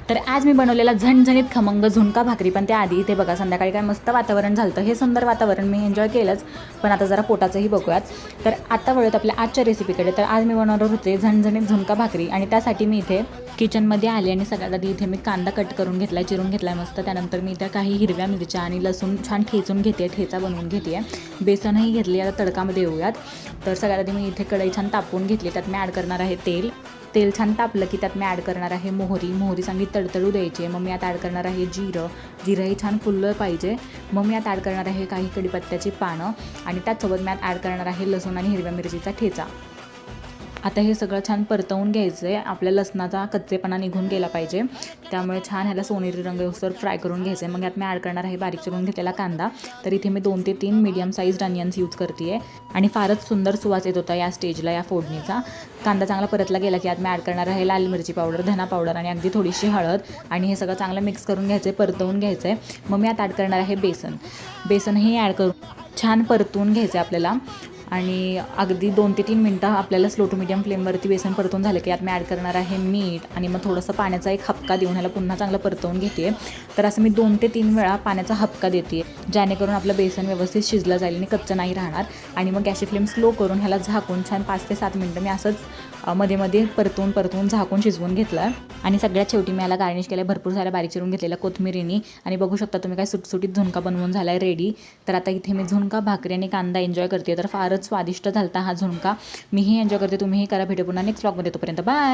तर आज मी बनवलेला झणझणीत खमंग झुणका भाकरी, पण त्याआधी इथे बघा संध्याकाळी काय मस्त वातावरण झालं. हे सुंदर वातावरण मी एन्जॉय केलंच, पण आता जरा पोटाचंही बघूयात. तर आता वळूयात आपल्या आजच्या रेसिपीकडे. तर आज मी बनवणार होते झणझणीत झुणका भाकरी, आणि त्यासाठी मी इथे किचनमध्ये आले आणि सगळ्यात आधी इथे मी कांदा कट करून घेतला आहे, चिरून घेतला आहे मस्त. त्यानंतर मी इथे काही हिरव्या मिरच्या आणि लसूण छान ठेचून घेते, ठेचा बनवून घेते आहे. बेसनही घेतली. आता तडकामध्ये येऊयात. तर सगळ्यात आधी मी इथे कढई छान तापवून घेतली. त्यात मी ॲड करणार आहे तेल छान तापलं की त्यात मी ॲड करणार आहे मोहरी चांगली तडतडू द्यायची आहे. मग मी यात ॲड करणार आहे जिरंही छान फुललं पाहिजे. मग मी यात ॲड करणार आहे काही कढीपत्त्याची पानं, आणि त्याचसोबत मी यात ॲड करणार आहे लसूण आणि हिरव्या मिरचीचा ठेचा. आता हे सगळं छान परतवून घ्यायचं आहे. आपल्या लसणाचा कच्चेपणा निघून गेला पाहिजे, त्यामुळे छान ह्याला सोनेरी रंग येऊस्तोवर फ्राय करून घ्यायचं आहे. मग यात मी ॲड करणार आहे बारीक चिरून घेतलेला कांदा. तर इथे मी 2 ते 3 मीडियम साईज अनियन्स यूज करते आहे, आणि फारच सुंदर सुवास येत होता या स्टेजला या फोडणीचा. कांदा चांगला परतला गेला की यात मी ॲड करणार आहे लाल मिरची पावडर, धना पावडर आणि अगदी थोडीशी हळद, आणि हे सगळं चांगलं मिक्स करून घ्यायचं आहे, परतवून घ्यायचं आहे. मग मी यात ॲड करणार आहे बेसनही ॲड करून छान परतवून घ्यायचं आहे आपल्याला. आणि अगदी 2 ते 3 मिनटं आपल्याला स्लो टू मीडियम फ्लेमवरती बेसन परतून झालं की यात मी ॲड करणार आहे मीठ, आणि मग थोडंसं पाण्याचा एक हपका देऊन ह्याला पुन्हा चांगलं परतवून घेते. तर असं मी 2 ते 3 वेळा पाण्याचा हपका देते, जेणेकरून आपलं बेसन व्यवस्थित शिजलं जाईल आणि कच्चं नाही राहणार. आणि मग गॅसची फ्लेम स्लो करून ह्याला झाकून छान 5 ते 7 मिनटं मी असंच मध्ये परतून झाकून शिजवून घेतलं. आणि सगळ्यात शेवटी मी याला गार्निश केलं भरपूर साऱ्या बारीक चिरून घेतलेल्या कोथिंबिरीनी. आणि बघू शकता तुम्ही काय सुटसुटीत झुणका बनवून झाला आहे रेडी. तर आता इथे मी झुणका भाकरी आणि कांदा एन्जॉय करते. तर फारच स्वादिष्ट झालता हा झुणका. मीही एन्जॉय करते, तुम्हीही करा. भेटू पुन्हा नेक्स्ट व्लॉगमध्ये. तोपर्यंत बाय.